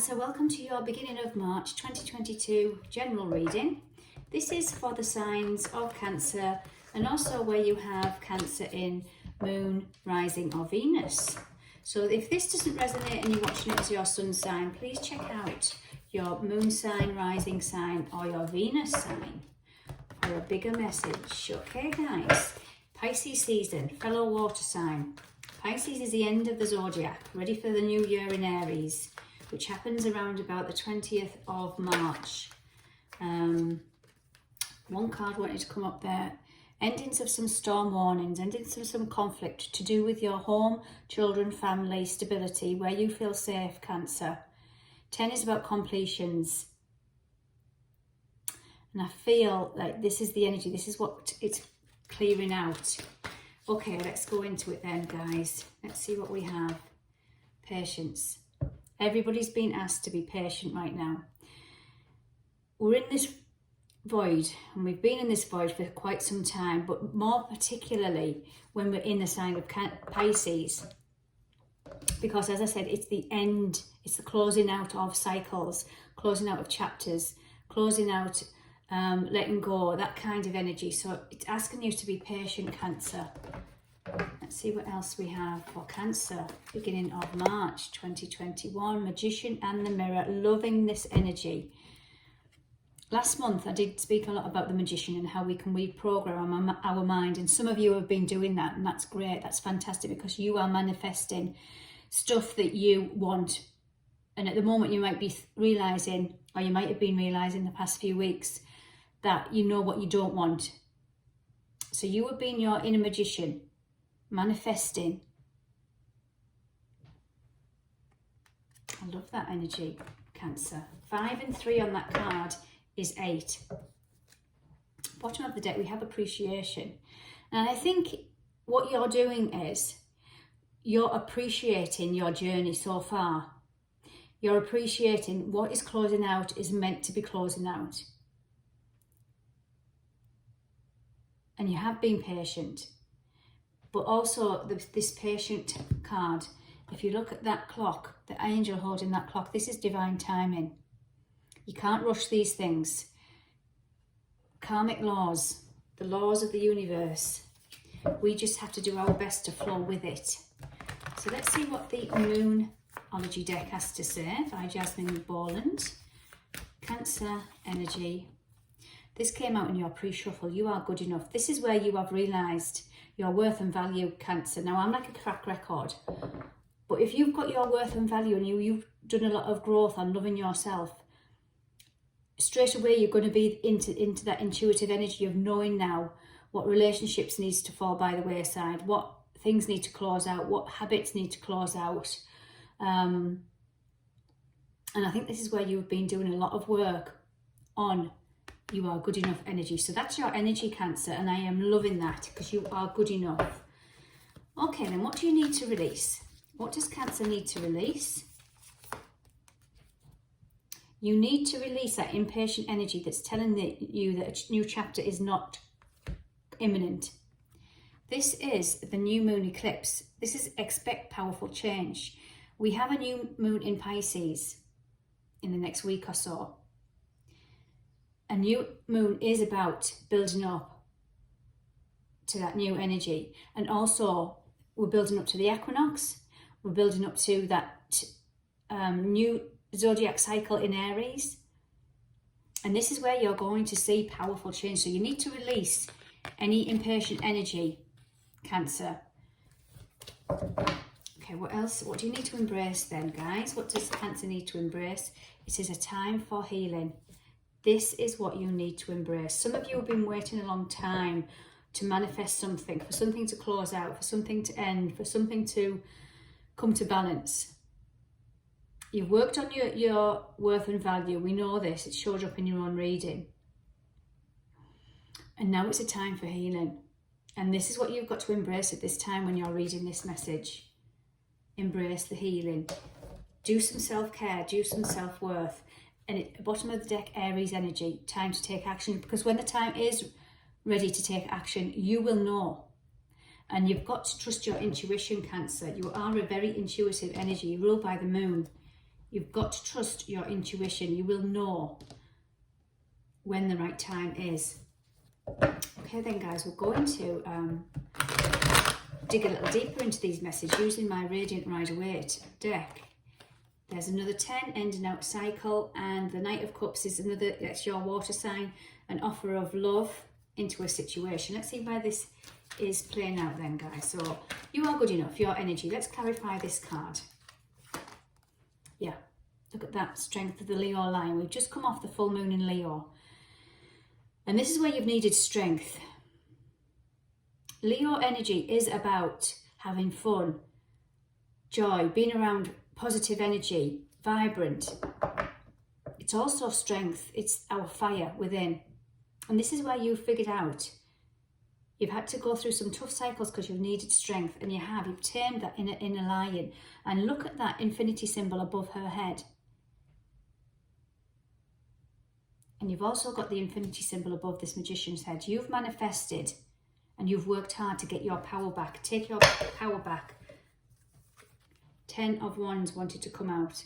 Cancer, welcome to your beginning of March 2022 general reading. This is for the signs of Cancer and also where you have Cancer in Moon, Rising or Venus. So if this doesn't resonate and you're watching it as your sun sign, please check out your Moon sign, Rising sign or your Venus sign for a bigger message. Okay guys, Pisces season, fellow water sign. Pisces is the end of the zodiac, ready for the new year in Aries, which happens around about the 20th of March. One card wanted to come up there. Endings of some storm warnings, endings of some conflict to do with your home, children, family, stability, where you feel safe, Cancer. 10 is about completions. And I feel like this is the energy, this is what it's clearing out. Okay, let's go into it then, guys. Let's see what we have. Patience. Everybody's being asked to be patient right now. We're in this void, and we've been in this void for quite some time, but more particularly when we're in the sign of Pisces. Because as I said, it's the end, it's the closing out of cycles, closing out of chapters, closing out, letting go, that kind of energy. So it's asking you to be patient, Cancer. Let's see what else we have for Cancer, beginning of March 2021. Magician and the Mirror, loving this energy. Last month I did speak a lot about the Magician and how we can reprogram our mind, and some of you have been doing that, and that's great, that's fantastic, because you are manifesting stuff that you want. And at the moment you might be realising, or you might have been realising the past few weeks, that you know what you don't want. So you have been your inner magician, manifesting. I love that energy, Cancer. 5 and 3 on that card is 8. Bottom of the deck we have appreciation. And I think what you're doing is you're appreciating your journey so far. You're appreciating what is closing out is meant to be closing out. And you have been patient. But also this patient card, if you look at that clock, the angel holding that clock, this is divine timing. You can't rush these things. Karmic laws, the laws of the universe. We just have to do our best to flow with it. So let's see what the Moonology deck has to say by Jasmine Borland. Cancer energy. This came out in your pre-shuffle. You are good enough. This is where you have realised your worth and value, Cancer. Now, I'm like a crack record, but if you've got your worth and value and you've done a lot of growth on loving yourself, straight away you're going to be into that intuitive energy of knowing now what relationships needs to fall by the wayside, what things need to close out, what habits need to close out. And I think this is where you've been doing a lot of work on you are good enough energy. So that's your energy, Cancer, and I am loving that because you are good enough. Okay, then what do you need to release? What does Cancer need to release? You need to release that impatient energy that's telling you that a new chapter is not imminent. This is the new moon eclipse. This is expect powerful change. We have a new moon in Pisces in the next week or so. A new moon is about building up to that new energy. And also we're building up to the equinox. We're building up to that new zodiac cycle in Aries. And this is where you're going to see powerful change. So you need to release any impatient energy, Cancer. Okay, what else? What do you need to embrace then, guys? What does Cancer need to embrace? It is a time for healing. This is what you need to embrace. Some of you have been waiting a long time to manifest something, for something to close out, for something to end, for something to come to balance. You've worked on your worth and value. We know this. It shows up in your own reading. And now it's a time for healing. And this is what you've got to embrace at this time when you're reading this message. Embrace the healing. Do some self-care. Do some self-worth. And at the bottom of the deck, Aries energy, time to take action. Because when the time is ready to take action, you will know. And you've got to trust your intuition, Cancer. You are a very intuitive energy, ruled by the moon. You've got to trust your intuition. You will know when the right time is. Okay then guys, we're going to dig a little deeper into these messages using my Radiant Rider-Waite deck. There's another 10, ending out cycle, and the Knight of Cups is another, that's your water sign, an offer of love into a situation. Let's see where this is playing out then, guys. So you are good enough, your energy. Let's clarify this card. Yeah, look at that strength of the Leo line. We've just come off the full moon in Leo. And this is where you've needed strength. Leo energy is about having fun, joy, being around positive energy, vibrant. It's also strength. It's our fire within. And this is where you've figured out you've had to go through some tough cycles because you've needed strength, and you have. You've tamed that inner lion. And look at that infinity symbol above her head. And you've also got the infinity symbol above this magician's head. You've manifested and you've worked hard to get your power back. Take your power back. 10 of Wands wanted to come out.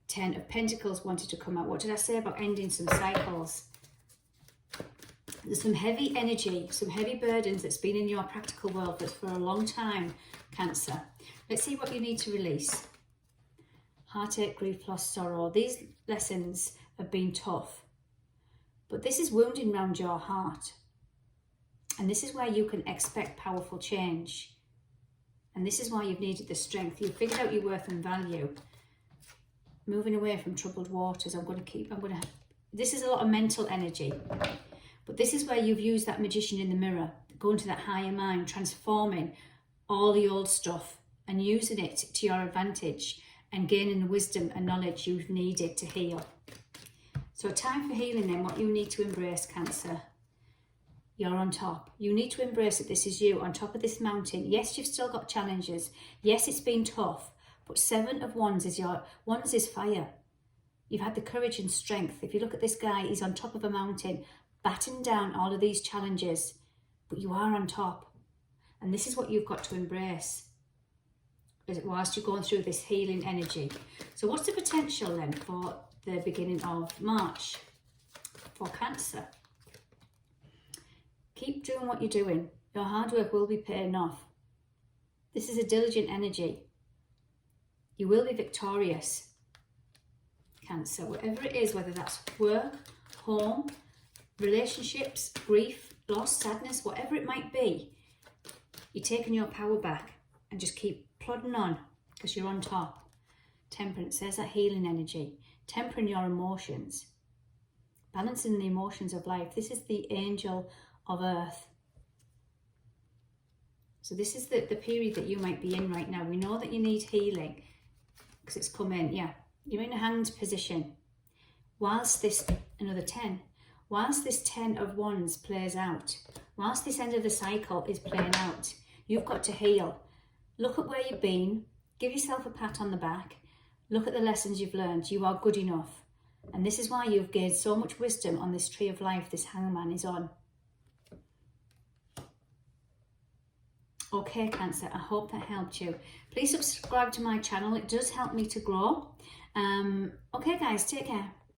10 of Pentacles wanted to come out. What did I say about ending some cycles? There's some heavy energy, some heavy burdens that's been in your practical world for a long time, Cancer. Let's see what you need to release. Heartache, grief, loss, sorrow. These lessons have been tough, but this is wounding around your heart. And this is where you can expect powerful change. And this is why you've needed the strength. You've figured out your worth and value. Moving away from troubled waters. This is a lot of mental energy. But this is where you've used that magician in the mirror, going to that higher mind, transforming all the old stuff and using it to your advantage and gaining the wisdom and knowledge you've needed to heal. So time for healing then, what you need to embrace, Cancer. You're on top. You need to embrace that this is you on top of this mountain. Yes, you've still got challenges. Yes, it's been tough, but 7 of Wands is fire. You've had the courage and strength. If you look at this guy, he's on top of a mountain, batting down all of these challenges, but you are on top. And this is what you've got to embrace whilst you're going through this healing energy. So what's the potential then for the beginning of March for Cancer? Keep doing what you're doing. Your hard work will be paying off. This is a diligent energy. You will be victorious, Cancer. Whatever it is, whether that's work, home, relationships, grief, loss, sadness, whatever it might be, you're taking your power back and just keep plodding on because you're on top. Temperance, there's that healing energy. Tempering your emotions. Balancing the emotions of life. This is the angel of earth. So this is the period that you might be in right now. We know that you need healing because it's come in. Yeah, you're in a hanged position. Whilst this, another 10, whilst this 10 of Wands plays out, whilst this end of the cycle is playing out, you've got to heal. Look at where you've been. Give yourself a pat on the back. Look at the lessons you've learned. You are good enough. And this is why you've gained so much wisdom on this tree of life this hangman is on. Okay, Cancer, I hope that helped you. Please subscribe to my channel. It does help me to grow. Okay, guys, take care.